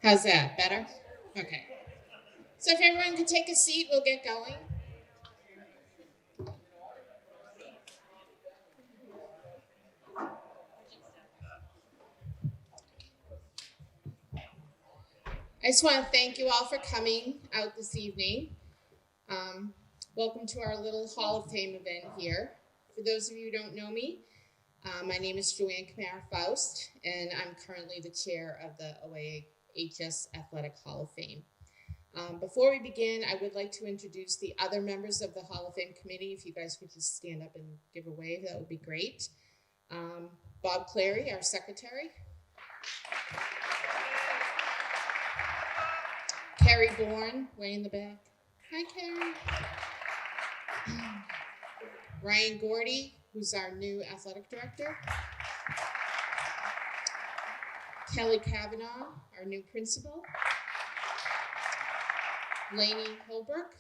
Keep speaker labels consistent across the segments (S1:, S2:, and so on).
S1: How's that? Better? Okay. So if everyone could take a seat, we'll get going. I just want to thank you all for coming out this evening. Um, Welcome to our little Hall of Fame event here. For those of you who don't know me, my name is Joanne Camara Faust, and I'm currently the chair of the OAHS Athletic Hall of Fame. Before we begin, I would like to introduce the other members of the Hall of Fame committee. If you guys could just stand up and give a wave, that would be great. Bob Clary, our secretary. Carrie Bourne, way in the back. Hi, Carrie. Ryan Gordy, who's our new athletic director. Kelly Kavanaugh, our new principal. Lainey Holbrook.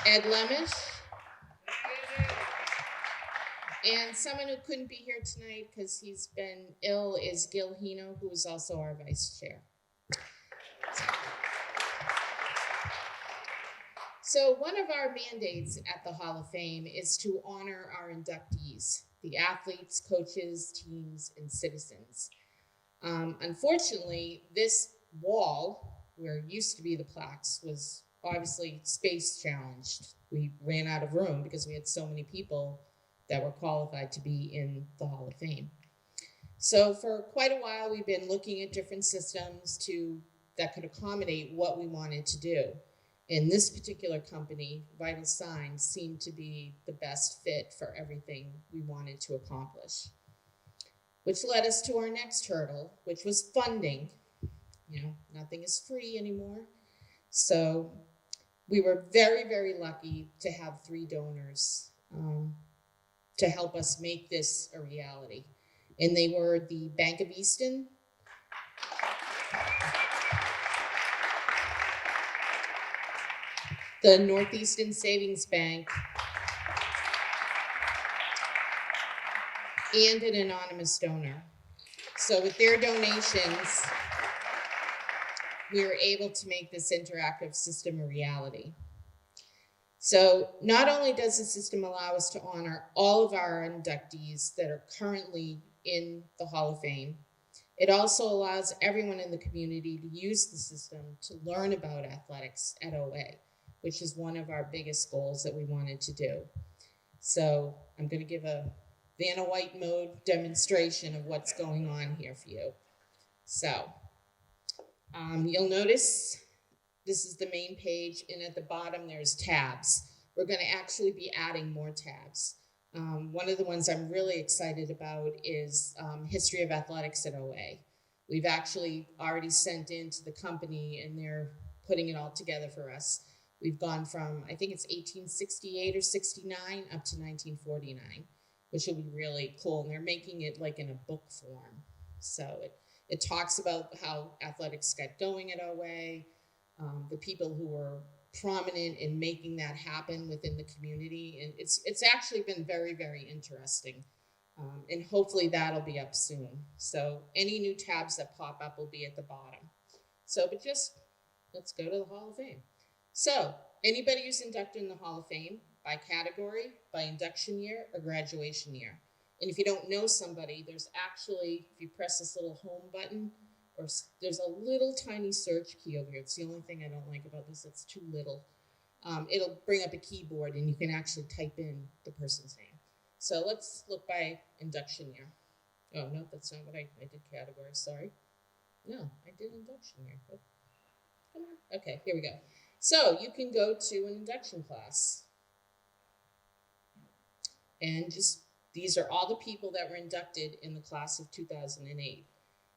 S1: Ed Lemish. And someone who couldn't be here tonight because he's been ill is Gil Hino, who is also our vice chair. So one of our mandates at the Hall of Fame is to honor our inductees, the athletes, coaches, teams, and citizens. Unfortunately, this wall, where it used to be the plaques, was obviously space challenged. We ran out of room because we had so many people that were qualified to be in the Hall of Fame. So for quite a while, we've been looking at different systems that could accommodate what we wanted to do. And this particular company, Vital Signs, seemed to be the best fit for everything we wanted to accomplish. Which led us to our next hurdle, which was funding. Nothing is free anymore. So we were very, very lucky to have 3 donors to help us make this a reality. And they were the Bank of Easton, the Northeastern Savings Bank, and an anonymous donor. So with their donations, we were able to make this interactive system a reality. So not only does the system allow us to honor all of our inductees that are currently in the Hall of Fame, it also allows everyone in the community to use the system to learn about athletics at OA, which is one of our biggest goals that we wanted to do. So I'm going to give a Vanna White mode demonstration of what's going on here for you. So you'll notice this is the main page, and at the bottom there's tabs. We're going to actually be adding more tabs. One of the ones I'm really excited about is History of Athletics at OA. We've actually already sent in to the company, and they're putting it all together for us. We've gone from, I think it's 1868 or 69 up to 1949, which will be really cool. And they're making it like in a book form. So it talks about how athletics got going at OA, the people who were prominent in making that happen within the community. And it's actually been very, very interesting. And hopefully that'll be up soon. So any new tabs that pop up will be at the bottom. But just let's go to the Hall of Fame. So anybody who's inducted in the Hall of Fame by category, by induction year, or graduation year. And if you don't know somebody, there's actually, if you press this little home button, or there's a little tiny search key over here. It's the only thing I don't like about this. It's too little. It'll bring up a keyboard and you can actually type in the person's name. So let's look by induction year. Oh, no, that's not what I did category, sorry. No, I did induction year. Oh, come on. Okay, here we go. So you can go to an induction class. And these are all the people that were inducted in the class of 2008.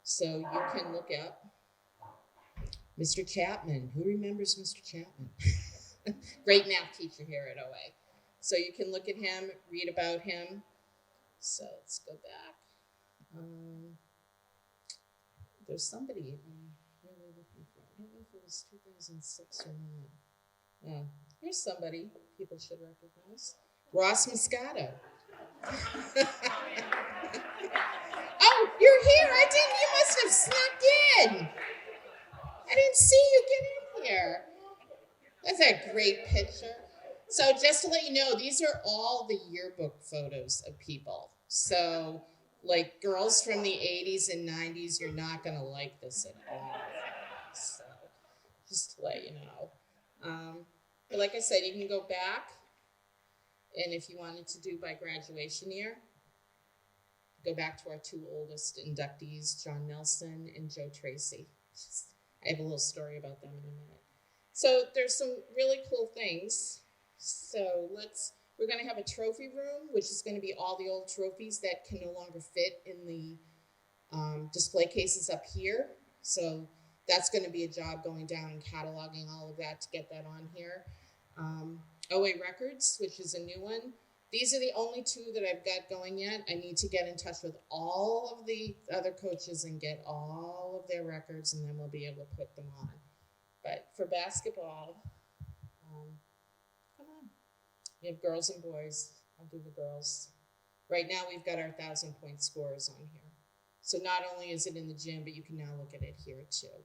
S1: So you can look up Mr. Chapman. Who remembers Mr. Chapman? Great math teacher here at OA. So you can look at him, read about him. So let's go back. There's somebody I'm really looking for. I don't know if it was 2006 or not. Here's somebody people should recognize. Ross Moscato. Oh, you're here. You must have snuck you know, these are all the yearbook photos of people. So, like girls from the 80s and 90s, you're not going to like this at all. So, just to let you know. But like I said, you can go back, and if you wanted to do by graduation year, go back to our two oldest inductees, John Nelson and Joe Tracy. I have a little story about them in a minute. So there's some really cool things. So we're going to have a trophy room, which is going to be all the old trophies that can no longer fit in the display cases up here. So that's going to be a job going down and cataloging all of that to get that on here. OA Records, which is a new one. These are the only two that I've got going yet. I need to get in touch with all of the other coaches and get all of their records, and then we'll be able to put them on. But for basketball, come on. We have girls and boys. I'll do the girls. Right now, we've got our 1,000-point scorers on here. So not only is it in the gym, but you can now look at it here too.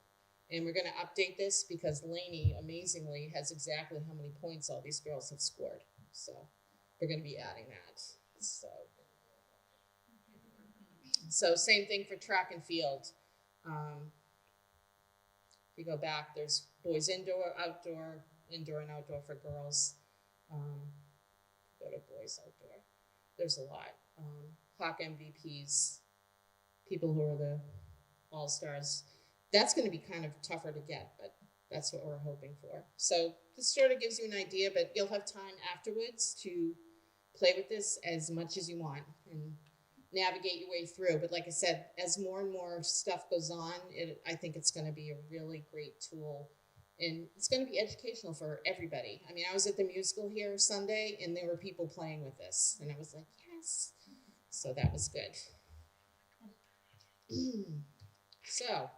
S1: And we're going to update this because Lainey, amazingly, has exactly how many points all these girls have scored. So we're going to be adding that. So same thing for track and field. If you go back, there's boys indoor, outdoor, indoor and outdoor for girls. Go to boys outdoor. There's a lot. Hawk MVPs, people who are the all-stars. That's going to be kind of tougher to get, but that's what we're hoping for. So this sort of gives you an idea, but you'll have time afterwards to play with this as much as you want and navigate your way through. But like I said, as more and more stuff goes on, I think it's going to be a really great tool. And it's going to be educational for everybody. I mean, I was at the musical here Sunday, and there were people playing with this. And I was like, yes. So that was good. So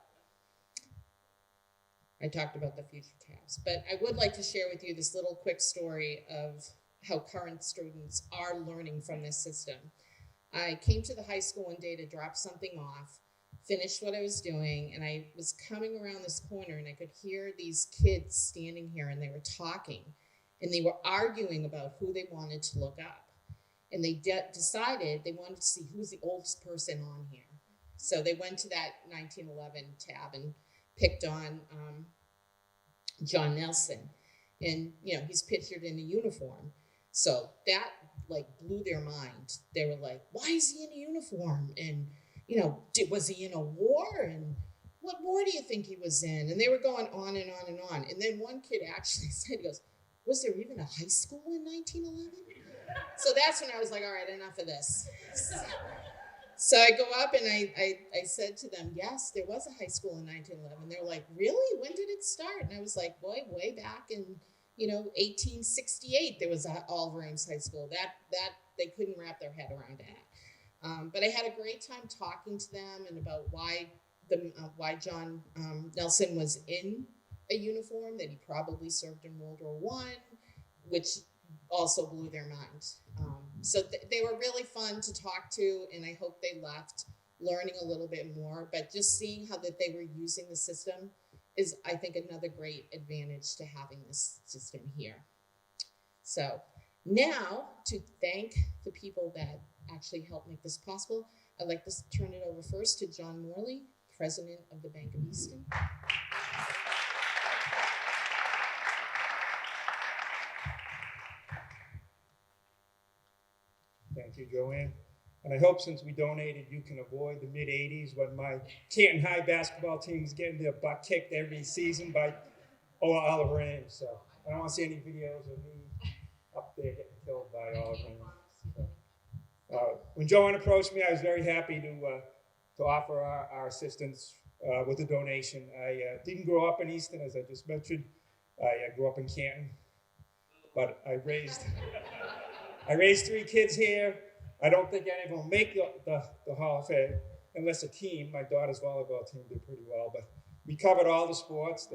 S1: I talked about the future tabs. But I would like to share with you this little quick story of how current students are learning from this system. I came to the high school one day to drop something off, finished what I was doing, and I was coming around this corner and I could hear these kids standing here and they were talking and they were arguing about who they wanted to look up. And they decided they wanted to see who's the oldest person on here. So they went to that 1911 tab and picked on John Nelson. And, you know, he's pictured in a uniform. So that, like, blew their mind. They were like, why is he in a uniform? And, you know, was he in a war? And what war do you think he was in? And they were going on and on and on. And then one kid actually said, he goes, was there even a high school in 1911? So that's when I was like, all right, enough of this. So I go up and I said to them, yes, there was a high school in 1911. They were like, really? When did it start? And I was like, boy, way back in, 1868, there was Oliver Ames High School. That they couldn't wrap their head around that. But I had a great time talking to them and about why John Nelson was in a uniform, that he probably served in World War I, which also blew their mind. So they were really fun to talk to, and I hope they left learning a little bit more. But just seeing how that they were using the system is, I think, another great advantage to having this system here. So now, to thank the people that actually helped make this possible, I'd like to turn it over first to John Morley, President of the Bank of Easton.
S2: Thank you, Joanne. And I hope since we donated, you can avoid the mid-'80s when my Canton High basketball team is getting their butt kicked every season by Oliver Ames. So I don't want to see any videos of me up there getting killed by Oliver Ames. So, when Joanne approached me, I was very happy to offer our assistance with a donation. I didn't grow up in Easton, as I just mentioned. I grew up in Canton, but I raised 3 kids here. I don't think any of them will make the Hall of Fame unless a team, my daughter's volleyball team, did pretty well. But we covered all the sports.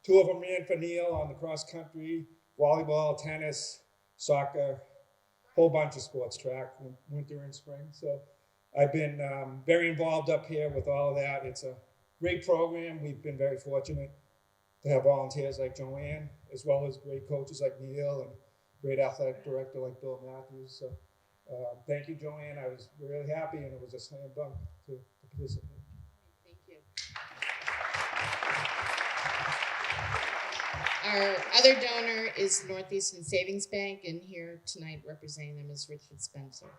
S2: 2 of them ran for Neil on the cross country, volleyball, tennis, soccer, whole bunch of sports, track, winter and spring. So I've been very involved up here with all of that. It's a great program. We've been very fortunate to have volunteers like Joanne, as well as great coaches like Neil and great athletic director like Bill Matthews. So thank you, Joanne. I was really happy, and it was a slam dunk to participate.
S1: Thank you. Our other donor is Northeastern Savings Bank, and here tonight representing them is Richard Spencer.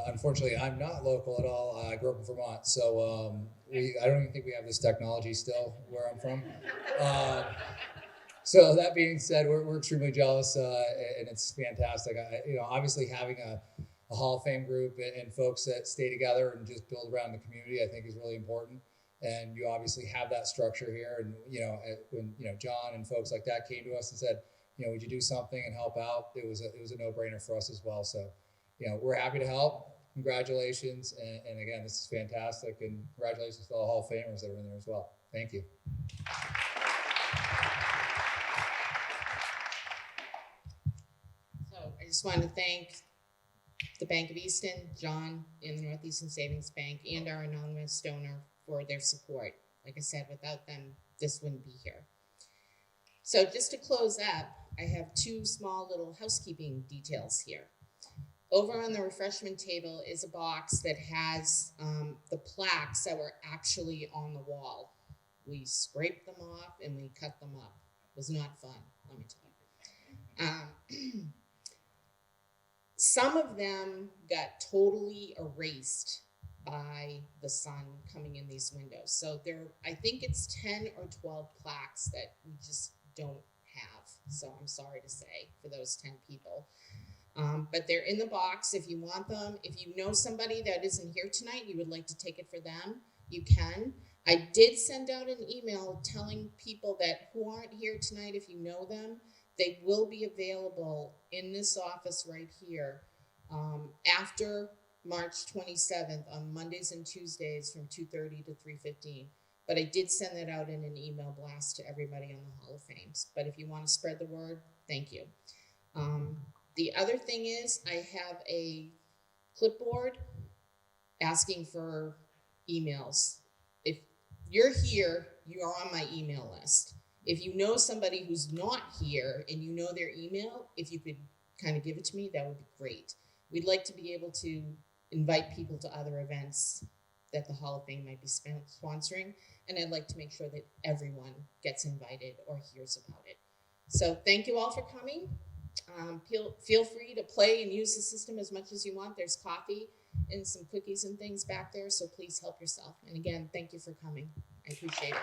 S3: Unfortunately, I'm not local at all. I grew up in Vermont, so I don't even think we have this technology still where I'm from. So that being said, we're extremely jealous, and it's fantastic. Obviously having a Hall of Fame group and folks that stay together and just build around the community, I think is really important. And you obviously have that structure here. And when John and folks like that came to us and said, would you do something and help out? It was a no-brainer for us as well. So, we're happy to help. Congratulations, and again, this is fantastic. And congratulations to all the Hall of Famers that are in there as well. Thank you.
S1: So I just want to thank the Bank of Easton, John, and the Northeastern Savings Bank, and our anonymous donor for their support. Like I said, without them, this wouldn't be here. So just to close up, I have two small little housekeeping details here. Over on the refreshment table is a box that has the plaques that were actually on the wall. We scraped them off and we cut them up. It was not fun, let me tell you. Some of them got totally erased by the sun coming in these windows. So I think it's 10 or 12 plaques that we just don't have. So I'm sorry to say for those 10 people. But they're in the box if you want them. If you know somebody that isn't here tonight, you would like to take it for them, you can. I did send out an email telling people that who aren't here tonight, if you know them, they will be available in this office right here after March 27th on Mondays and Tuesdays from 2:30 to 3:15. But I did send that out in an email blast to everybody on the Hall of Fames. But if you want to spread the word, thank you. The other thing is I have a clipboard asking for emails. If you're here, you are on my email list. If you know somebody who's not here and you know their email, if you could kind of give it to me, that would be great. We'd like to be able to invite people to other events that the Hall of Fame might be sponsoring, and I'd like to make sure that everyone gets invited or hears about it. So thank you all for coming. Feel free to play and use the system as much as you want. There's coffee and some cookies and things back there, so please help yourself. And again, thank you for coming. I appreciate it.